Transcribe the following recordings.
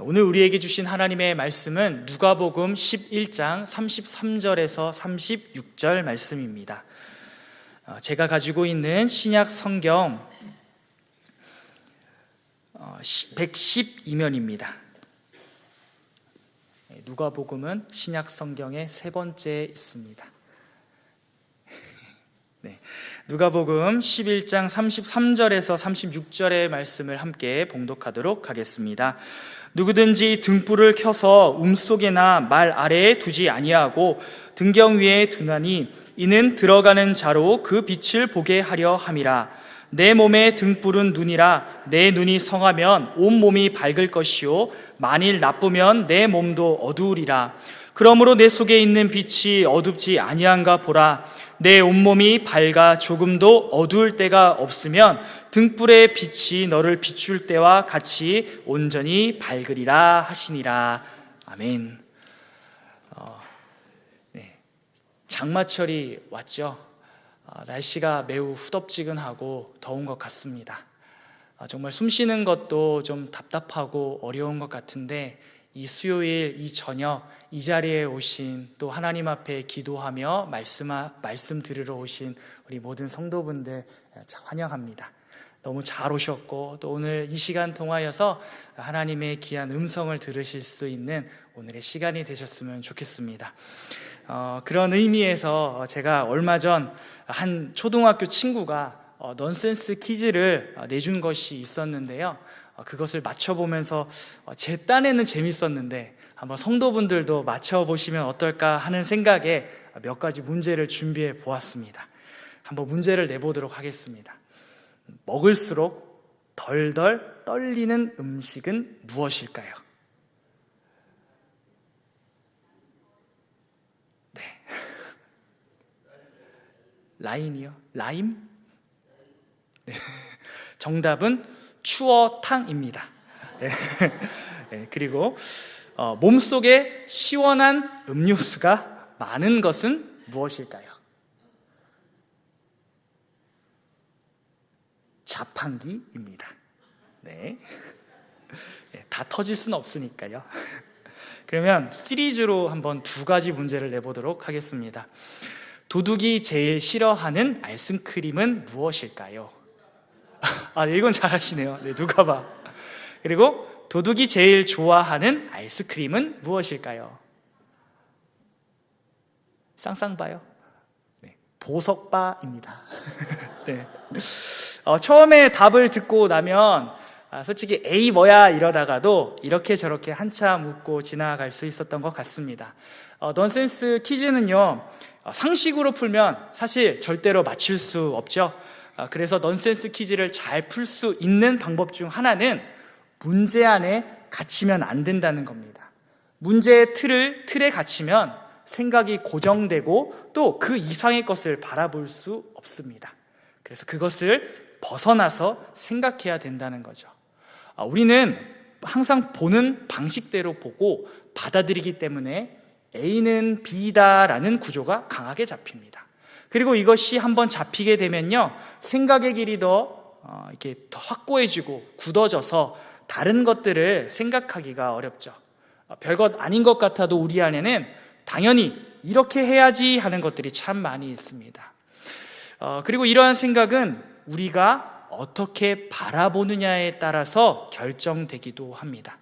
오늘 우리에게 주신 하나님의 말씀은 누가복음 11장 33절에서 36절 말씀입니다. 제가 가지고 있는 신약 성경 112면입니다. 누가복음은 신약 성경의 세 번째에 있습니다. 누가복음 11장 33절에서 36절의 말씀을 함께 봉독하도록 하겠습니다. 누구든지 등불을 켜서 움속에나 말 아래에 두지 아니하고 등경 위에 두나니 이는 들어가는 자로 그 빛을 보게 하려 함이라. 내 몸의 등불은 눈이라. 내 눈이 성하면 온 몸이 밝을 것이요 만일 나쁘면 내 몸도 어두우리라. 그러므로 내 속에 있는 빛이 어둡지 아니한가 보라. 내 온몸이 밝아 조금도 어두울 때가 없으면 등불의 빛이 너를 비출 때와 같이 온전히 밝으리라 하시니라. 아멘. 장마철이 왔죠. 날씨가 매우 후덥지근하고 더운 것 같습니다. 정말 숨 쉬는 것도 좀 답답하고 어려운 것 같은데 이 수요일, 이 저녁, 이 자리에 오신 또 하나님 앞에 기도하며 말씀 들으러 오신 우리 모든 성도분들 환영합니다. 너무 잘 오셨고 또 오늘 이 시간 통하여서 하나님의 귀한 음성을 들으실 수 있는 오늘의 시간이 되셨으면 좋겠습니다. 그런 의미에서 제가 얼마 전 한 초등학교 친구가 넌센스 퀴즈를 내준 것이 있었는데요. 그것을 맞춰보면서 제 딴에는 재밌었는데 한번 성도분들도 맞춰보시면 어떨까 하는 생각에 몇 가지 문제를 준비해 보았습니다. 한번 문제를 내보도록 하겠습니다. 먹을수록 덜덜 떨리는 음식은 무엇일까요? 네. 라임이요? 라임? 네. 정답은 추어탕입니다. 네. 그리고 몸속에 시원한 음료수가 많은 것은 무엇일까요? 자판기입니다. 네. 다 터질 수는 없으니까요. 그러면 시리즈로 한번 두 가지 문제를 내보도록 하겠습니다. 도둑이 제일 싫어하는 아이스크림은 무엇일까요? 이건 잘하시네요. 네, 누가 봐. 그리고 도둑이 제일 좋아하는 아이스크림은 무엇일까요? 쌍쌍바요? 네, 보석바입니다. 네. 처음에 답을 듣고 나면 솔직히 에이 뭐야 이러다가도 이렇게 저렇게 한참 웃고 지나갈 수 있었던 것 같습니다. 넌센스 퀴즈는요, 상식으로 풀면 사실 절대로 맞출 수 없죠. 그래서 넌센스 퀴즈를 잘 풀 수 있는 방법 중 하나는 문제 안에 갇히면 안 된다는 겁니다. 문제의 틀에 갇히면 생각이 고정되고 또 그 이상의 것을 바라볼 수 없습니다. 그래서 그것을 벗어나서 생각해야 된다는 거죠. 우리는 항상 보는 방식대로 보고 받아들이기 때문에 A는 B다라는 구조가 강하게 잡힙니다. 그리고 이것이 한번 잡히게 되면요, 생각의 길이 이렇게 더 확고해지고 굳어져서 다른 것들을 생각하기가 어렵죠. 별것 아닌 것 같아도 우리 안에는 당연히 이렇게 해야지 하는 것들이 참 많이 있습니다. 그리고 이러한 생각은 우리가 어떻게 바라보느냐에 따라서 결정되기도 합니다.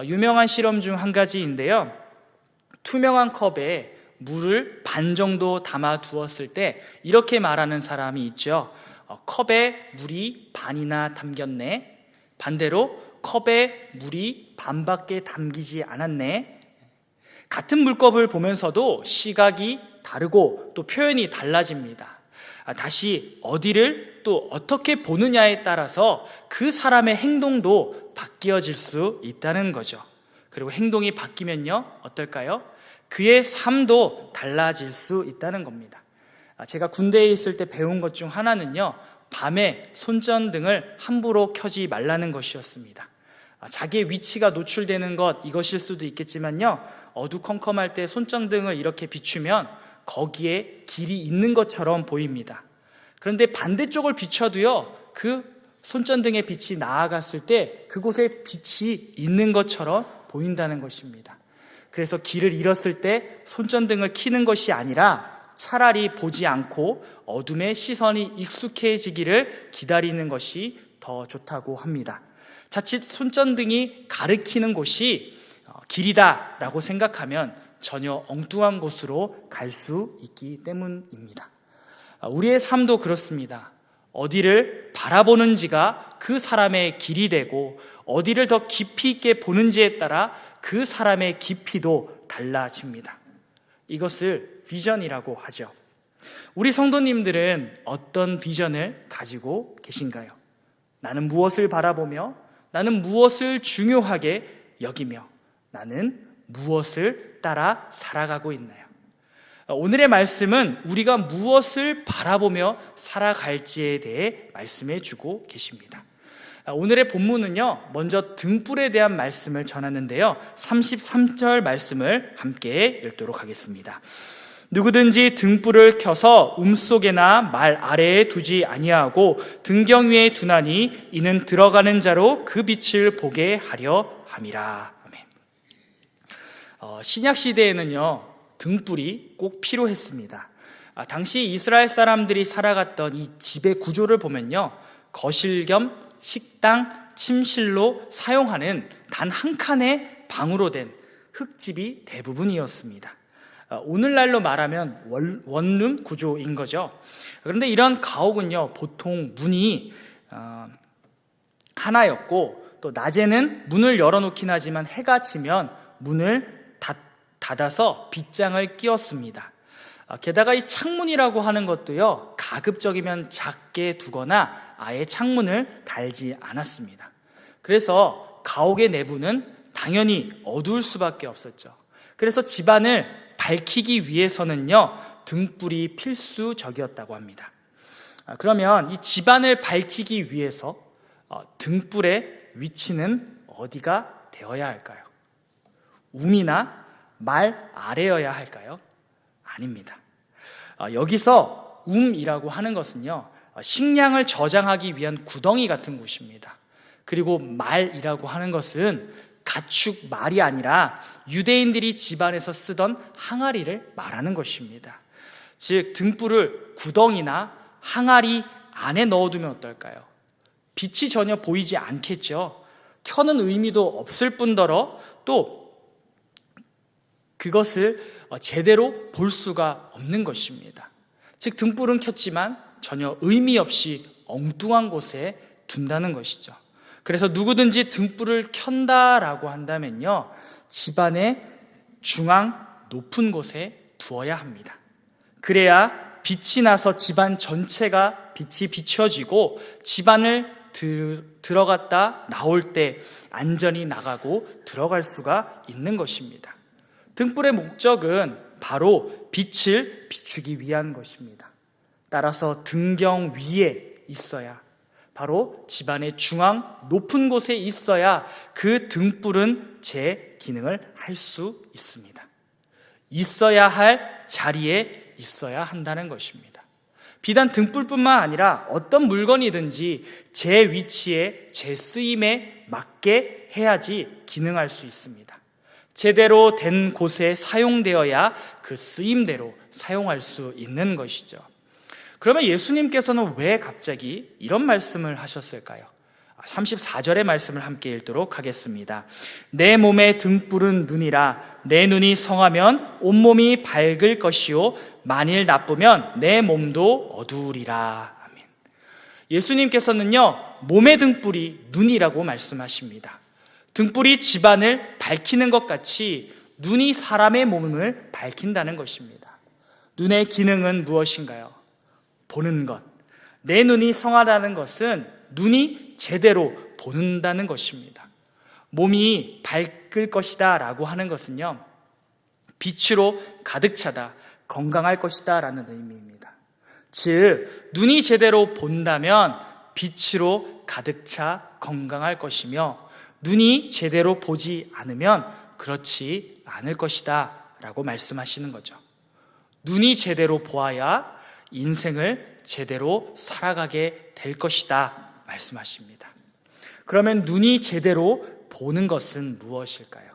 유명한 실험 중 한 가지인데요, 투명한 컵에 물을 반 정도 담아 두었을 때 이렇게 말하는 사람이 있죠. 컵에 물이 반이나 담겼네. 반대로 컵에 물이 반밖에 담기지 않았네. 같은 물컵을 보면서도 시각이 다르고 또 표현이 달라집니다. 다시 어디를 또 어떻게 보느냐에 따라서 그 사람의 행동도 바뀌어질 수 있다는 거죠. 그리고 행동이 바뀌면요, 어떨까요? 그의 삶도 달라질 수 있다는 겁니다. 제가 군대에 있을 때 배운 것 중 하나는요, 밤에 손전등을 함부로 켜지 말라는 것이었습니다. 자기의 위치가 노출되는 것, 이것일 수도 있겠지만요, 어두컴컴할 때 손전등을 이렇게 비추면 거기에 길이 있는 것처럼 보입니다. 그런데 반대쪽을 비춰도요, 그 손전등의 빛이 나아갔을 때 그곳에 빛이 있는 것처럼 보인다는 것입니다. 그래서 길을 잃었을 때 손전등을 켜는 것이 아니라 차라리 보지 않고 어둠에 시선이 익숙해지기를 기다리는 것이 더 좋다고 합니다. 자칫 손전등이 가리키는 곳이 길이다라고 생각하면 전혀 엉뚱한 곳으로 갈 수 있기 때문입니다. 우리의 삶도 그렇습니다. 어디를 바라보는지가 그 사람의 길이 되고 어디를 더 깊이 있게 보는지에 따라 그 사람의 깊이도 달라집니다. 이것을 비전이라고 하죠. 우리 성도님들은 어떤 비전을 가지고 계신가요? 나는 무엇을 바라보며, 나는 무엇을 중요하게 여기며, 나는 무엇을 따라 살아가고 있나요? 오늘의 말씀은 우리가 무엇을 바라보며 살아갈지에 대해 말씀해 주고 계십니다. 오늘의 본문은요, 먼저 등불에 대한 말씀을 전하는데요, 33절 말씀을 함께 읽도록 하겠습니다. 누구든지 등불을 켜서 음속에나 말 아래에 두지 아니하고 등경 위에 두나니 이는 들어가는 자로 그 빛을 보게 하려 함이라. 아멘. 신약 시대에는요, 등불이 꼭 필요했습니다. 당시 이스라엘 사람들이 살아갔던 이 집의 구조를 보면요, 거실 겸 식당, 침실로 사용하는 단 한 칸의 방으로 된 흙집이 대부분이었습니다. 오늘날로 말하면 원룸 구조인 거죠. 그런데 이런 가옥은요, 보통 문이 하나였고, 또 낮에는 문을 열어놓긴 하지만 해가 지면 문을 닫아서 빗장을 끼웠습니다. 게다가 이 창문이라고 하는 것도요, 가급적이면 작게 두거나 아예 창문을 달지 않았습니다. 그래서 가옥의 내부는 당연히 어두울 수밖에 없었죠. 그래서 집안을 밝히기 위해서는요, 등불이 필수적이었다고 합니다. 그러면 이 집안을 밝히기 위해서 등불의 위치는 어디가 되어야 할까요? 움이나 말 아래여야 할까요? 아닙니다. 여기서 움이라고 하는 것은요, 식량을 저장하기 위한 구덩이 같은 곳입니다. 그리고 말이라고 하는 것은 가축 말이 아니라 유대인들이 집안에서 쓰던 항아리를 말하는 것입니다. 즉 등불을 구덩이나 항아리 안에 넣어두면 어떨까요? 빛이 전혀 보이지 않겠죠. 켜는 의미도 없을 뿐더러 또 그것을 제대로 볼 수가 없는 것입니다. 즉 등불은 켰지만 전혀 의미 없이 엉뚱한 곳에 둔다는 것이죠. 그래서 누구든지 등불을 켠다라고 한다면요, 집안의 중앙 높은 곳에 두어야 합니다. 그래야 빛이 나서 집안 전체가 빛이 비춰지고 집안을 들어갔다 나올 때 안전히 나가고 들어갈 수가 있는 것입니다. 등불의 목적은 바로 빛을 비추기 위한 것입니다. 따라서 등경 위에 있어야, 바로 집안의 중앙 높은 곳에 있어야 그 등불은 제 기능을 할 수 있습니다. 있어야 할 자리에 있어야 한다는 것입니다. 비단 등불뿐만 아니라 어떤 물건이든지 제 위치에, 제 쓰임에 맞게 해야지 기능할 수 있습니다. 제대로 된 곳에 사용되어야 그 쓰임대로 사용할 수 있는 것이죠. 그러면 예수님께서는 왜 갑자기 이런 말씀을 하셨을까요? 34절의 말씀을 함께 읽도록 하겠습니다. 내 몸의 등불은 눈이라. 내 눈이 성하면 온몸이 밝을 것이요 만일 나쁘면 내 몸도 어두우리라. 아멘. 예수님께서는요, 몸의 등불이 눈이라고 말씀하십니다. 등불이 집안을 밝히는 것 같이 눈이 사람의 몸을 밝힌다는 것입니다. 눈의 기능은 무엇인가요? 보는 것. 내 눈이 성하다는 것은 눈이 제대로 보는다는 것입니다. 몸이 밝을 것이다 라고 하는 것은요, 빛으로 가득 차다, 건강할 것이다 라는 의미입니다. 즉 눈이 제대로 본다면 빛으로 가득 차 건강할 것이며, 눈이 제대로 보지 않으면 그렇지 않을 것이다 라고 말씀하시는 거죠. 눈이 제대로 보아야 인생을 제대로 살아가게 될 것이다 말씀하십니다. 그러면 눈이 제대로 보는 것은 무엇일까요?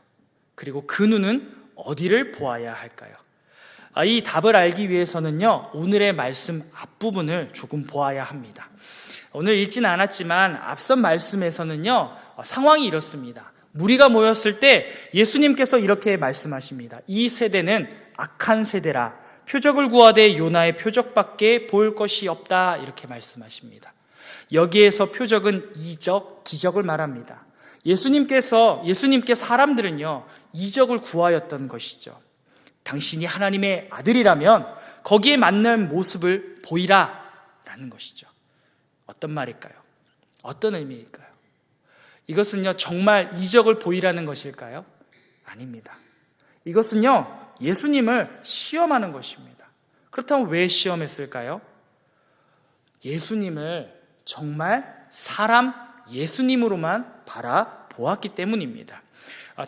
그리고 그 눈은 어디를 보아야 할까요? 이 답을 알기 위해서는요, 오늘의 말씀 앞부분을 조금 보아야 합니다. 오늘 읽지는 않았지만 앞선 말씀에서는요, 상황이 이렇습니다. 무리가 모였을 때 예수님께서 이렇게 말씀하십니다. 이 세대는 악한 세대라. 표적을 구하되 요나의 표적밖에 볼 것이 없다. 이렇게 말씀하십니다. 여기에서 표적은 이적, 기적을 말합니다. 예수님께 사람들은요, 이적을 구하였던 것이죠. 당신이 하나님의 아들이라면 거기에 맞는 모습을 보이라 라는 것이죠. 어떤 말일까요? 어떤 의미일까요? 이것은요, 정말 이적을 보이라는 것일까요? 아닙니다. 이것은요, 예수님을 시험하는 것입니다. 그렇다면 왜 시험했을까요? 예수님을 정말 사람 예수님으로만 바라보았기 때문입니다.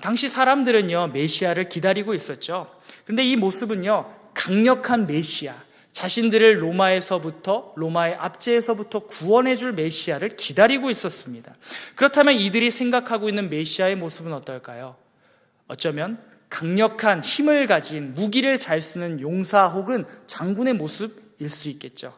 당시 사람들은요, 메시아를 기다리고 있었죠. 근데 이 모습은요, 강력한 메시아, 자신들을 로마의 압제에서부터 구원해줄 메시아를 기다리고 있었습니다. 그렇다면 이들이 생각하고 있는 메시아의 모습은 어떨까요? 어쩌면 강력한 힘을 가진, 무기를 잘 쓰는 용사 혹은 장군의 모습일 수 있겠죠.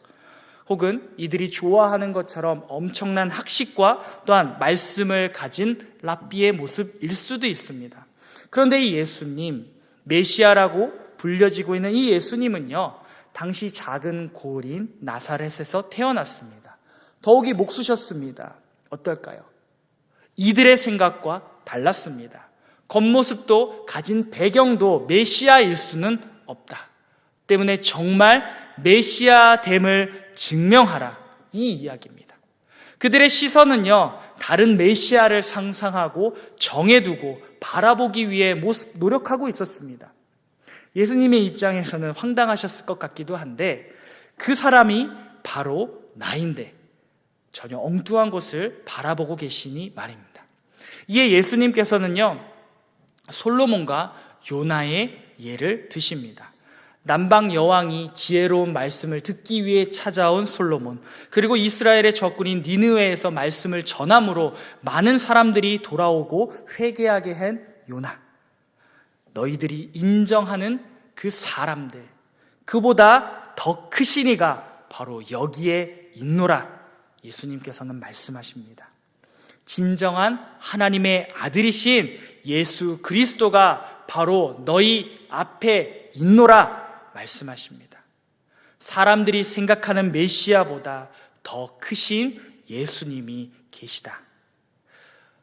혹은 이들이 좋아하는 것처럼 엄청난 학식과 또한 말씀을 가진 랍비의 모습일 수도 있습니다. 그런데 이 예수님, 메시아라고 불려지고 있는 이 예수님은요, 당시 작은 고을인 나사렛에서 태어났습니다. 더욱이 목수셨습니다. 어떨까요? 이들의 생각과 달랐습니다. 겉모습도 가진 배경도 메시아일 수는 없다. 때문에 정말 메시아됨을 증명하라, 이 이야기입니다. 그들의 시선은요, 다른 메시아를 상상하고 정해두고 바라보기 위해 노력하고 있었습니다. 예수님의 입장에서는 황당하셨을 것 같기도 한데, 그 사람이 바로 나인데 전혀 엉뚱한 것을 바라보고 계시니 말입니다. 이에 예수님께서는요, 솔로몬과 요나의 예를 드십니다. 남방 여왕이 지혜로운 말씀을 듣기 위해 찾아온 솔로몬, 그리고 이스라엘의 적군인 니느웨에서 말씀을 전함으로 많은 사람들이 돌아오고 회개하게 한 요나. 너희들이 인정하는 그 사람들, 그보다 더 크신 이가 바로 여기에 있노라. 예수님께서는 말씀하십니다. 진정한 하나님의 아들이신 예수 그리스도가 바로 너희 앞에 있노라 말씀하십니다. 사람들이 생각하는 메시아보다 더 크신 예수님이 계시다.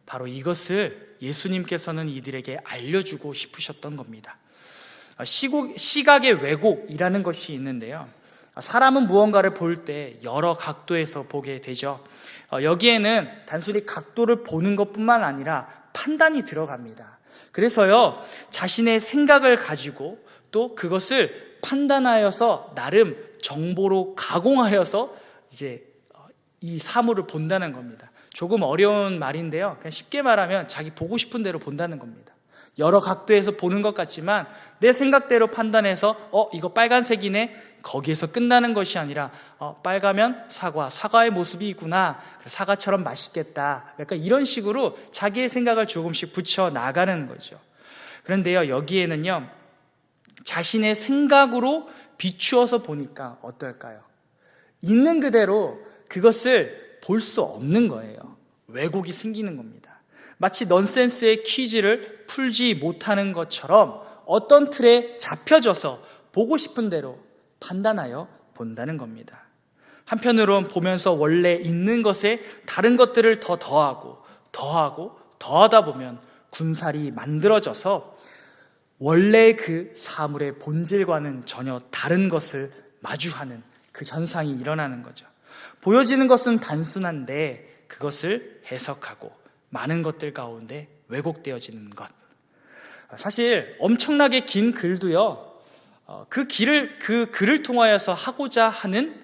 바로 이것을 예수님께서는 이들에게 알려주고 싶으셨던 겁니다. 시각의 왜곡이라는 것이 있는데요, 사람은 무언가를 볼 때 여러 각도에서 보게 되죠. 여기에는 단순히 각도를 보는 것뿐만 아니라 판단이 들어갑니다. 그래서요, 자신의 생각을 가지고 또 그것을 판단하여서 나름 정보로 가공하여서 이제 이 사물을 본다는 겁니다. 조금 어려운 말인데요, 그냥 쉽게 말하면 자기 보고 싶은 대로 본다는 겁니다. 여러 각도에서 보는 것 같지만 내 생각대로 판단해서 이거 빨간색이네, 거기에서 끝나는 것이 아니라 빨가면 사과의 모습이 있구나, 사과처럼 맛있겠다, 약간 이런 식으로 자기의 생각을 조금씩 붙여 나가는 거죠. 그런데요, 여기에는요, 자신의 생각으로 비추어서 보니까 어떨까요? 있는 그대로 그것을 볼 수 없는 거예요. 왜곡이 생기는 겁니다. 마치 넌센스의 퀴즈를 풀지 못하는 것처럼 어떤 틀에 잡혀져서 보고 싶은 대로 판단하여 본다는 겁니다. 한편으론 보면서 원래 있는 것에 다른 것들을 더하다 보면 군살이 만들어져서 원래 그 사물의 본질과는 전혀 다른 것을 마주하는 그 현상이 일어나는 거죠. 보여지는 것은 단순한데 그것을 해석하고 많은 것들 가운데 왜곡되어지는 것. 사실 엄청나게 긴 글도요, 그 글을 통하여서 하고자 하는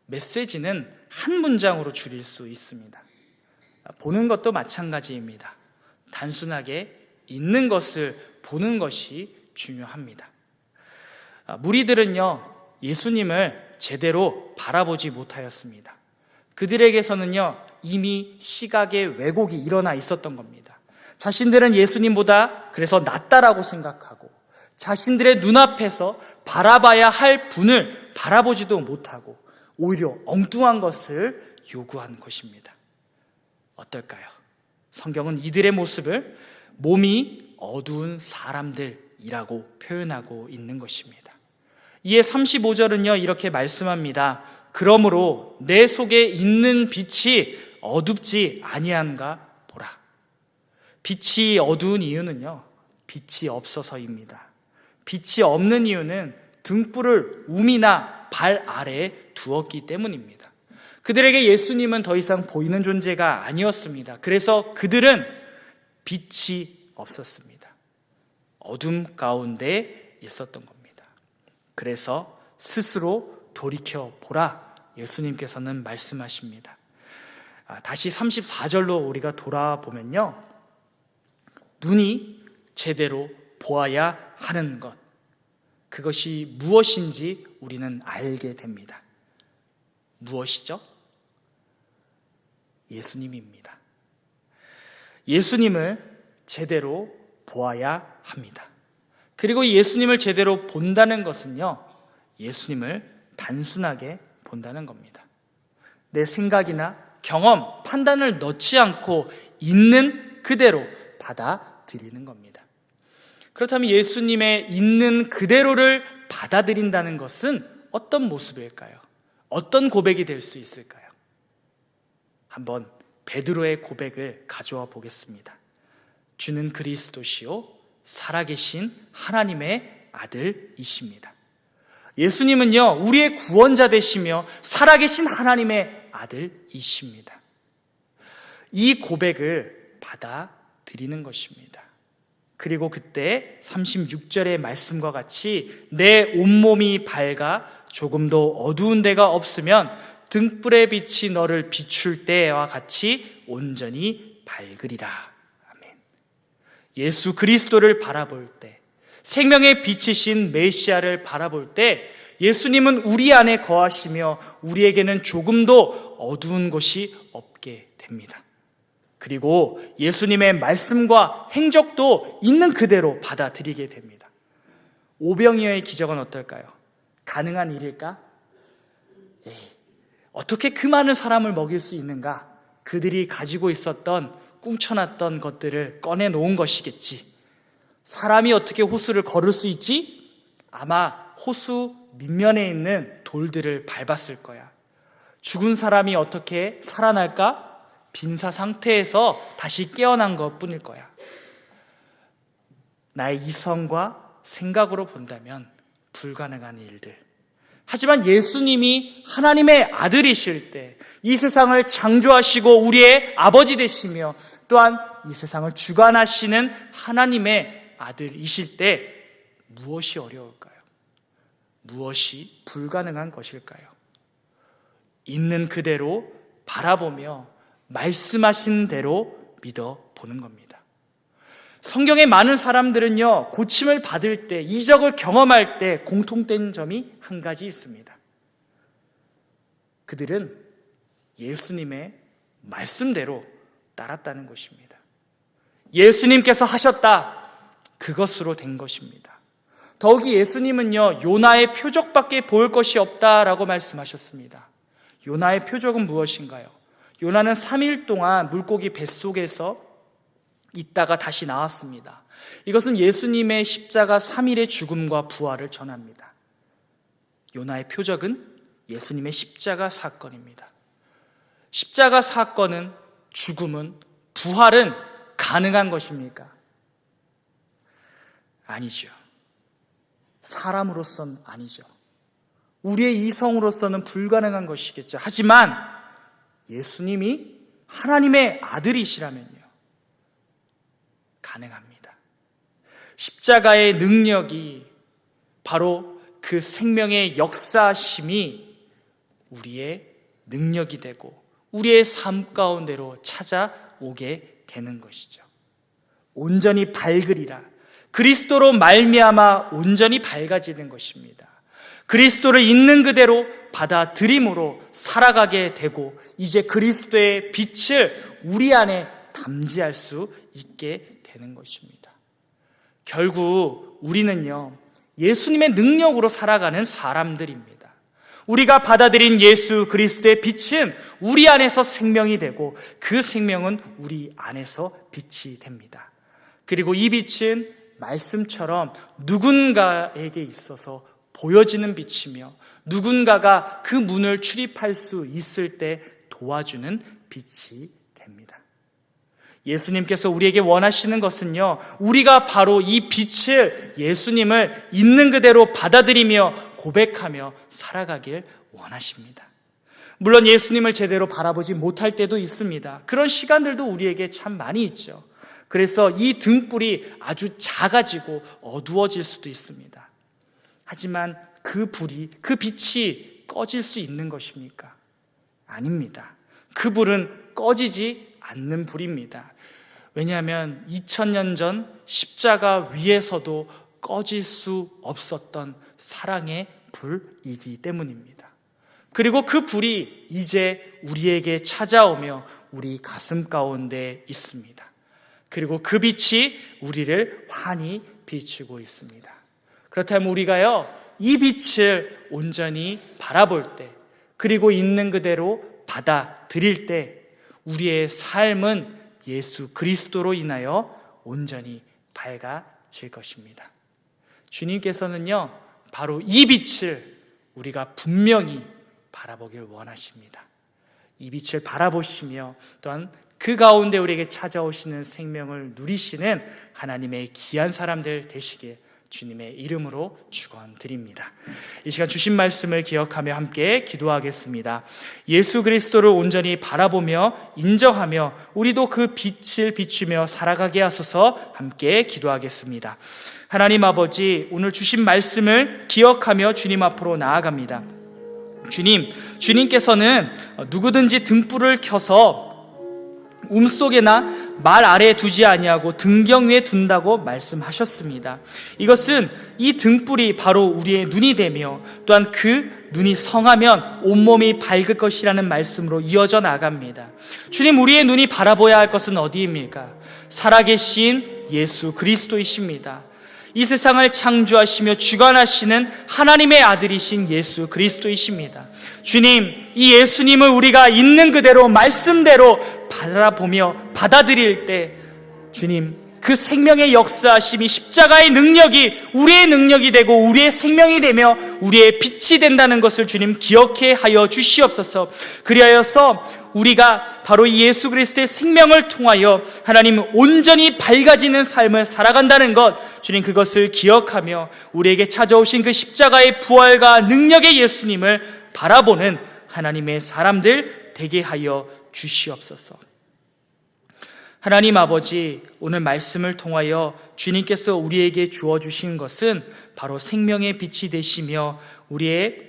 메시지는 한 문장으로 줄일 수 있습니다. 보는 것도 마찬가지입니다. 단순하게 있는 것을 보는 것이 중요합니다. 무리들은요, 예수님을 제대로 바라보지 못하였습니다. 그들에게서는요, 이미 시각의 왜곡이 일어나 있었던 겁니다. 자신들은 예수님보다 그래서 낫다라고 생각하고 자신들의 눈앞에서 바라봐야 할 분을 바라보지도 못하고 오히려 엉뚱한 것을 요구한 것입니다. 어떨까요? 성경은 이들의 모습을 몸이 어두운 사람들이라고 표현하고 있는 것입니다. 이에 35절은요 이렇게 말씀합니다. 그러므로 내 속에 있는 빛이 어둡지 아니한가 보라. 빛이 어두운 이유는요 빛이 없어서입니다. 빛이 없는 이유는 등불을 움이나 발 아래에 두었기 때문입니다. 그들에게 예수님은 더 이상 보이는 존재가 아니었습니다. 그래서 그들은 빛이 없었습니다. 어둠 가운데 있었던 겁니다. 그래서 스스로 돌이켜 보라 예수님께서는 말씀하십니다. 다시 34절로 우리가 돌아보면요 눈이 제대로 보아야 하는 것, 그것이 무엇인지 우리는 알게 됩니다. 무엇이죠? 예수님입니다. 예수님을 제대로 보아야 합니다. 그리고 예수님을 제대로 본다는 것은요 예수님을 단순하게 본다는 겁니다. 내 생각이나 경험, 판단을 넣지 않고 있는 그대로 받아들이는 겁니다. 그렇다면 예수님의 있는 그대로를 받아들인다는 것은 어떤 모습일까요? 어떤 고백이 될 수 있을까요? 한번 베드로의 고백을 가져와 보겠습니다. 주는 그리스도시요 살아계신 하나님의 아들이십니다. 예수님은요 우리의 구원자 되시며 살아계신 하나님의 아들이십니다. 이 고백을 받아들이는 것입니다. 그리고 그때 36절의 말씀과 같이 내 온몸이 밝아 조금도 어두운 데가 없으면 등불의 빛이 너를 비출 때와 같이 온전히 밝으리라. 아멘. 예수 그리스도를 바라볼 때, 생명의 빛이신 메시아를 바라볼 때 예수님은 우리 안에 거하시며 우리에게는 조금도 어두운 곳이 없게 됩니다. 그리고 예수님의 말씀과 행적도 있는 그대로 받아들이게 됩니다. 오병이어의 기적은 어떨까요? 가능한 일일까? 어떻게 그 많은 사람을 먹일 수 있는가? 그들이 가지고 있었던 꿍쳐놨던 것들을 꺼내놓은 것이겠지. 사람이 어떻게 호수를 걸을 수 있지? 아마 호수 밑면에 있는 돌들을 밟았을 거야. 죽은 사람이 어떻게 살아날까? 빈사 상태에서 다시 깨어난 것 뿐일 거야. 나의 이성과 생각으로 본다면 불가능한 일들. 하지만 예수님이 하나님의 아들이실 때, 이 세상을 창조하시고 우리의 아버지 되시며 또한 이 세상을 주관하시는 하나님의 아들이실 때 무엇이 어려울까요? 무엇이 불가능한 것일까요? 있는 그대로 바라보며 말씀하신 대로 믿어보는 겁니다. 성경의 많은 사람들은요 고침을 받을 때, 이적을 경험할 때 공통된 점이 한 가지 있습니다. 그들은 예수님의 말씀대로 따랐다는 것입니다. 예수님께서 하셨다, 그것으로 된 것입니다. 더욱이 예수님은요 요나의 표적밖에 볼 것이 없다라고 말씀하셨습니다. 요나의 표적은 무엇인가요? 요나는 3일 동안 물고기 뱃속에서 있다가 다시 나왔습니다. 이것은 예수님의 십자가 3일의 죽음과 부활을 전합니다. 요나의 표적은 예수님의 십자가 사건입니다. 십자가 사건은, 죽음은, 부활은 가능한 것입니까? 아니죠. 사람으로서는 아니죠. 우리의 이성으로서는 불가능한 것이겠죠. 하지만 예수님이 하나님의 아들이시라면요 가능합니다. 십자가의 능력이, 바로 그 생명의 역사심이 우리의 능력이 되고 우리의 삶 가운데로 찾아오게 되는 것이죠. 온전히 밝으리라. 그리스도로 말미암아 온전히 밝아지는 것입니다. 그리스도를 있는 그대로 받아들임으로 살아가게 되고 이제 그리스도의 빛을 우리 안에 담지할 수 있게 되는 것입니다. 결국 우리는요, 예수님의 능력으로 살아가는 사람들입니다. 우리가 받아들인 예수 그리스도의 빛은 우리 안에서 생명이 되고 그 생명은 우리 안에서 빛이 됩니다. 그리고 이 빛은 말씀처럼 누군가에게 있어서 보여지는 빛이며 누군가가 그 문을 출입할 수 있을 때 도와주는 빛이 됩니다. 예수님께서 우리에게 원하시는 것은요, 우리가 바로 이 빛을, 예수님을 있는 그대로 받아들이며 고백하며 살아가길 원하십니다. 물론 예수님을 제대로 바라보지 못할 때도 있습니다. 그런 시간들도 우리에게 참 많이 있죠. 그래서 이 등불이 아주 작아지고 어두워질 수도 있습니다. 하지만 그 불이, 그 빛이 꺼질 수 있는 것입니까? 아닙니다. 그 불은 꺼지지 않는 불입니다. 왜냐하면 2000년 전 십자가 위에서도 꺼질 수 없었던 사랑의 불이기 때문입니다. 그리고 그 불이 이제 우리에게 찾아오며 우리 가슴 가운데 있습니다. 그리고 그 빛이 우리를 환히 비추고 있습니다. 그렇다면 우리가요, 이 빛을 온전히 바라볼 때, 그리고 있는 그대로 받아들일 때 우리의 삶은 예수 그리스도로 인하여 온전히 밝아질 것입니다. 주님께서는요, 바로 이 빛을 우리가 분명히 바라보길 원하십니다. 이 빛을 바라보시며 또한 그 가운데 우리에게 찾아오시는 생명을 누리시는 하나님의 귀한 사람들 되시길 주님의 이름으로 축원드립니다. 이 시간 주신 말씀을 기억하며 함께 기도하겠습니다. 예수 그리스도를 온전히 바라보며 인정하며 우리도 그 빛을 비추며 살아가게 하소서. 함께 기도하겠습니다. 하나님 아버지, 오늘 주신 말씀을 기억하며 주님 앞으로 나아갑니다. 주님께서는 누구든지 등불을 켜서 움속에나 말 아래에 두지 아니하고 등경 위에 둔다고 말씀하셨습니다. 이것은 이 등불이 바로 우리의 눈이 되며 또한 그 눈이 성하면 온몸이 밝을 것이라는 말씀으로 이어져 나갑니다. 주님, 우리의 눈이 바라보아야 할 것은 어디입니까? 살아계신 예수 그리스도이십니다. 이 세상을 창조하시며 주관하시는 하나님의 아들이신 예수 그리스도이십니다. 주님, 이 예수님을 우리가 있는 그대로 말씀대로 바라보며 받아들일 때 주님, 그 생명의 역사하심이 십자가의 능력이 우리의 능력이 되고 우리의 생명이 되며 우리의 빛이 된다는 것을 주님 기억해 하여 주시옵소서. 그리하여서 우리가 바로 이 예수 그리스도의 생명을 통하여 하나님 온전히 밝아지는 삶을 살아간다는 것, 주님 그것을 기억하며 우리에게 찾아오신 그 십자가의 부활과 능력의 예수님을 바라보는 하나님의 사람들 되게 하여 주시옵소서. 하나님 아버지, 오늘 말씀을 통하여 주님께서 우리에게 주어주신 것은 바로 생명의 빛이 되시며 우리의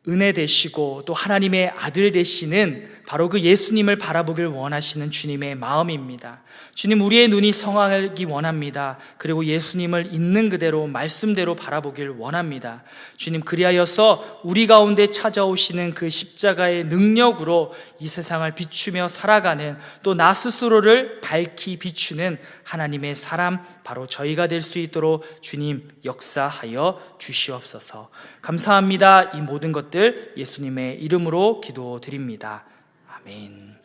은혜 되시고 또 하나님의 아들 되시는 바로 그 예수님을 바라보길 원하시는 주님의 마음입니다. 주님, 우리의 눈이 성하기 원합니다. 그리고 예수님을 있는 그대로 말씀대로 바라보길 원합니다. 주님, 그리하여서 우리 가운데 찾아오시는 그 십자가의 능력으로 이 세상을 비추며 살아가는, 또 나 스스로를 밝히 비추는 하나님의 사람 바로 저희가 될 수 있도록 주님 역사하여 주시옵소서. 감사합니다. 이 모든 것들 예수님의 이름으로 기도드립니다. 아멘.